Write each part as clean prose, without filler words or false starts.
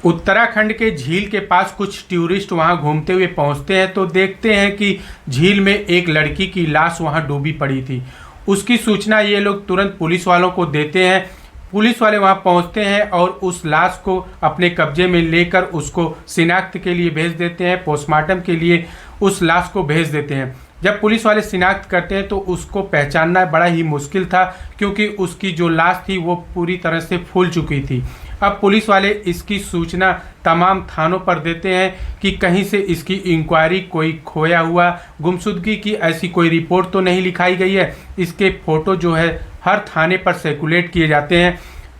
उत्तराखंड के झील के पास कुछ टूरिस्ट वहां घूमते हुए पहुंचते हैं तो देखते हैं कि झील में एक लड़की की लाश वहां डूबी पड़ी थी। उसकी सूचना ये लोग तुरंत पुलिस वालों को देते हैं। पुलिस वाले वहां पहुंचते हैं और उस लाश को अपने कब्जे में लेकर उसको शिनाख्त के लिए भेज देते हैं, पोस्टमार्टम के लिए उस लाश को भेज देते हैं। जब पुलिस वाले शिनाख्त करते हैं तो उसको पहचानना बड़ा ही मुश्किल था, क्योंकि उसकी जो लाश थी वो पूरी तरह से फूल चुकी थी। अब पुलिस वाले इसकी सूचना तमाम थानों पर देते हैं कि कहीं से इसकी इंक्वायरी, कोई खोया हुआ, गुमशुदगी की ऐसी कोई रिपोर्ट तो नहीं लिखाई गई है। इसके फोटो जो है हर थाने पर सर्कुलेट किए जाते हैं।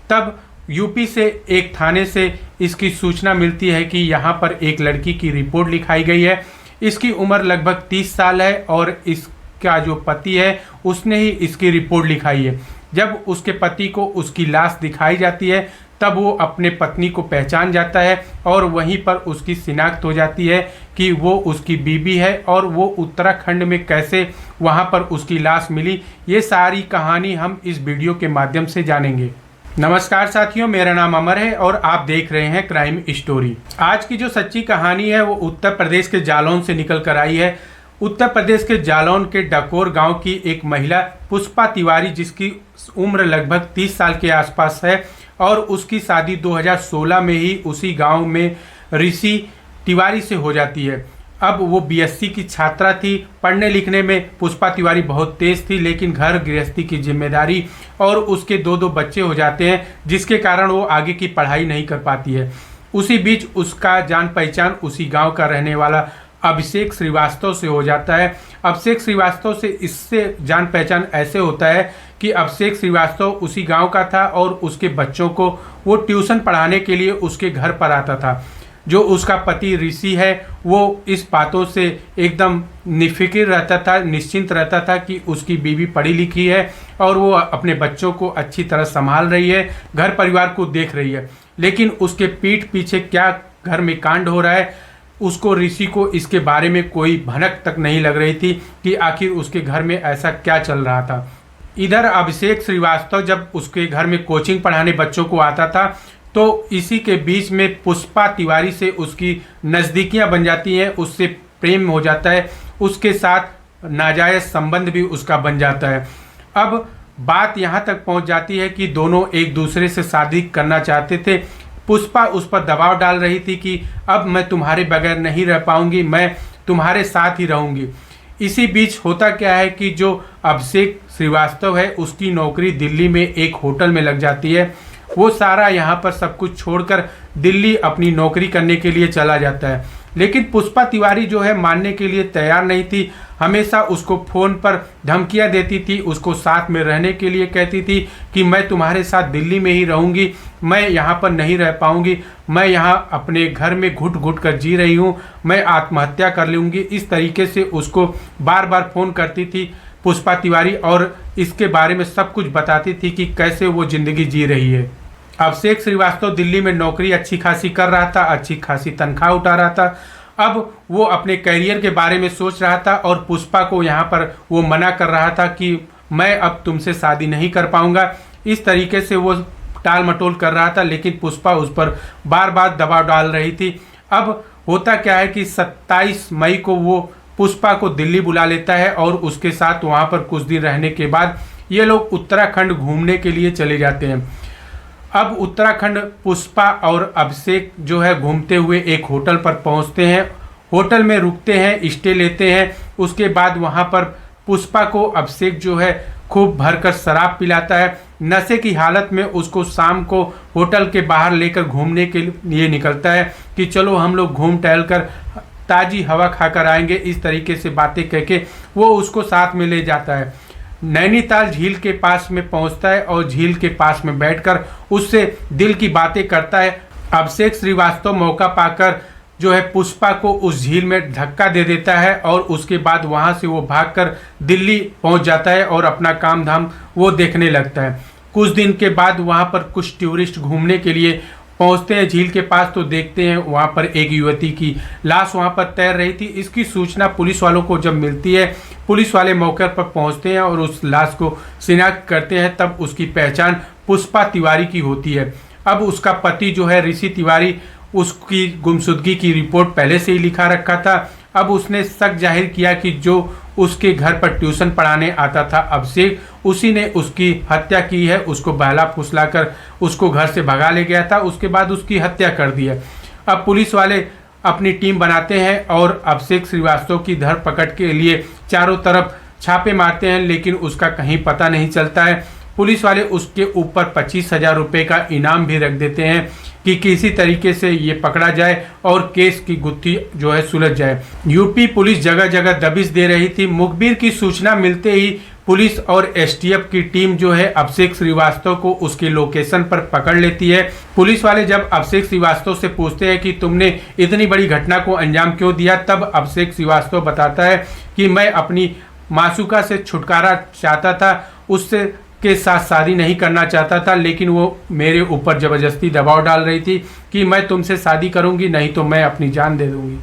तब यूपी से एक थाने से इसकी सूचना मिलती है कि यहाँ पर एक लड़की की रिपोर्ट लिखाई गई है। इसकी उम्र लगभग 30 साल है और इसका जो पति है उसने ही इसकी रिपोर्ट लिखाई है। जब उसके पति को उसकी लाश दिखाई जाती है तब वो अपने पत्नी को पहचान जाता है और वहीं पर उसकी शिनाख्त हो जाती है कि वो उसकी बीबी है और वो उत्तराखंड में कैसे वहाँ पर उसकी लाश मिली। ये सारी कहानी हम इस वीडियो के माध्यम से जानेंगे। नमस्कार साथियों, मेरा नाम अमर है और आप देख रहे हैं क्राइम स्टोरी। आज की जो सच्ची कहानी है वो उत्तर प्रदेश के जालौन से निकल कर आई है। उत्तर प्रदेश के जालौन के डकोर गांव की एक महिला पुष्पा तिवारी, जिसकी उम्र लगभग 30 साल के आसपास है और उसकी शादी 2016 में ही उसी गांव में ऋषि तिवारी से हो जाती है। अब वो बीएससी की छात्रा थी। पढ़ने लिखने में पुष्पा तिवारी बहुत तेज थी, लेकिन घर गृहस्थी की जिम्मेदारी और उसके दो बच्चे हो जाते हैं, जिसके कारण वो आगे की पढ़ाई नहीं कर पाती है। उसी बीच उसका जान पहचान उसी गांव का रहने वाला अभिषेक श्रीवास्तव से हो जाता है। अभिषेक श्रीवास्तव से इससे जान पहचान ऐसे होता है कि अभिषेक श्रीवास्तव उसी गांव का था और उसके बच्चों को वो ट्यूशन पढ़ाने के लिए उसके घर पर आता था। जो उसका पति ऋषि है वो इस बातों से एकदम निफिक्र रहता था, निश्चिंत रहता था कि उसकी बीवी पढ़ी लिखी है और वो अपने बच्चों को अच्छी तरह संभाल रही है, घर परिवार को देख रही है। लेकिन उसके पीठ पीछे क्या घर में कांड हो रहा है, उसको ऋषि को इसके बारे में कोई भनक तक नहीं लग रही थी कि आखिर उसके घर में ऐसा क्या चल रहा था। इधर अभिषेक श्रीवास्तव जब उसके घर में कोचिंग पढ़ाने बच्चों को आता था तो इसी के बीच में पुष्पा तिवारी से उसकी नज़दीकियां बन जाती हैं, उससे प्रेम हो जाता है, उसके साथ नाजायज़ संबंध भी उसका बन जाता है। अब बात यहाँ तक पहुँच जाती है कि दोनों एक दूसरे से शादी करना चाहते थे। पुष्पा उस पर दबाव डाल रही थी कि अब मैं तुम्हारे बगैर नहीं रह पाऊंगी, मैं तुम्हारे साथ ही रहूंगी। इसी बीच होता क्या है कि जो अभिषेक श्रीवास्तव है उसकी नौकरी दिल्ली में एक होटल में लग जाती है। वो सारा यहाँ पर सब कुछ छोड़कर दिल्ली अपनी नौकरी करने के लिए चला जाता है। लेकिन पुष्पा तिवारी जो है मानने के लिए तैयार नहीं थी। हमेशा उसको फ़ोन पर धमकियाँ देती थी, उसको साथ में रहने के लिए कहती थी कि मैं तुम्हारे साथ दिल्ली में ही रहूँगी, मैं यहाँ पर नहीं रह पाऊँगी, मैं यहाँ अपने घर में घुट घुट कर जी रही हूँ, मैं आत्महत्या कर लूँगी। इस तरीके से उसको बार बार फ़ोन करती थी पुष्पा तिवारी और इसके बारे में सब कुछ बताती थी कि कैसे वो ज़िंदगी जी रही है। अभिषेक श्रीवास्तव दिल्ली में नौकरी अच्छी खासी कर रहा था, अच्छी खासी तनख्वाह उठा रहा था। अब वो अपने करियर के बारे में सोच रहा था और पुष्पा को यहाँ पर वो मना कर रहा था कि मैं अब तुमसे शादी नहीं कर पाऊँगा। इस तरीके से वो टाल मटोल कर रहा था, लेकिन पुष्पा उस पर बार बार दबाव डाल रही थी। अब होता क्या है कि 27 मई को वो पुष्पा को दिल्ली बुला लेता है और उसके साथ वहाँ पर कुछ दिन रहने के बाद ये लोग उत्तराखंड घूमने के लिए चले जाते हैं। अब उत्तराखंड पुष्पा और अभिषेक जो है घूमते हुए एक होटल पर पहुंचते हैं। होटल में रुकते हैं, स्टे लेते हैं। उसके बाद वहां पर पुष्पा को अभिषेक जो है खूब भरकर शराब पिलाता है। नशे की हालत में उसको शाम को होटल के बाहर लेकर घूमने के लिए निकलता है कि चलो हम लोग घूम टहल कर ताज़ी हवा खाकर आएंगे। इस तरीके से बातें कह के वो उसको साथ में ले जाता है। नैनीताल झील के पास में पहुंचता है और झील के पास में बैठकर उससे दिल की बातें करता है। अभिषेक श्रीवास्तव मौका पाकर जो है पुष्पा को उस झील में धक्का दे देता है और उसके बाद वहां से वो भागकर दिल्ली पहुंच जाता है और अपना काम धाम वो देखने लगता है। कुछ दिन के बाद वहां पर कुछ टूरिस्ट घूमने के लिए पहुंचते हैं झील के पास तो देखते हैं वहां पर एक युवती की लाश वहां पर तैर रही थी। इसकी सूचना पुलिस वालों को जब मिलती है, पुलिस वाले मौके पर पहुंचते हैं और उस लाश को शिनाख्त करते हैं। तब उसकी पहचान पुष्पा तिवारी की होती है। अब उसका पति जो है ऋषि तिवारी उसकी गुमशुदगी की रिपोर्ट पहले से ही लिखा रखा था। अब उसने शक जाहिर किया कि जो उसके घर पर ट्यूशन पढ़ाने आता था अभिषेक, उसी ने उसकी हत्या की है। उसको बहला फुसलाकर उसको घर से भगा ले गया था, उसके बाद उसकी हत्या कर दी है। अब पुलिस वाले अपनी टीम बनाते हैं और अभिषेक श्रीवास्तव की धरपकड़ के लिए चारों तरफ छापे मारते हैं, लेकिन उसका कहीं पता नहीं चलता है। पुलिस वाले उसके ऊपर 25,000 रुपये का इनाम भी रख देते हैं कि किसी तरीके से ये पकड़ा जाए और केस की गुत्थी जो है सुलझ जाए। यूपी पुलिस जगह जगह दबिश दे रही थी। मुखबिर की सूचना मिलते ही पुलिस और एसटीएफ की टीम जो है अभिषेक श्रीवास्तव को उसके लोकेशन पर पकड़ लेती है। पुलिस वाले जब अभिषेक श्रीवास्तव से पूछते हैं कि तुमने इतनी बड़ी घटना को अंजाम क्यों दिया, तब अभिषेक श्रीवास्तव बताता है कि मैं अपनी मासूका से छुटकारा चाहता था, उससे के साथ शादी नहीं करना चाहता था, लेकिन वो मेरे ऊपर ज़बरदस्ती दबाव डाल रही थी कि मैं तुमसे शादी करूंगी, नहीं तो मैं अपनी जान दे दूंगी।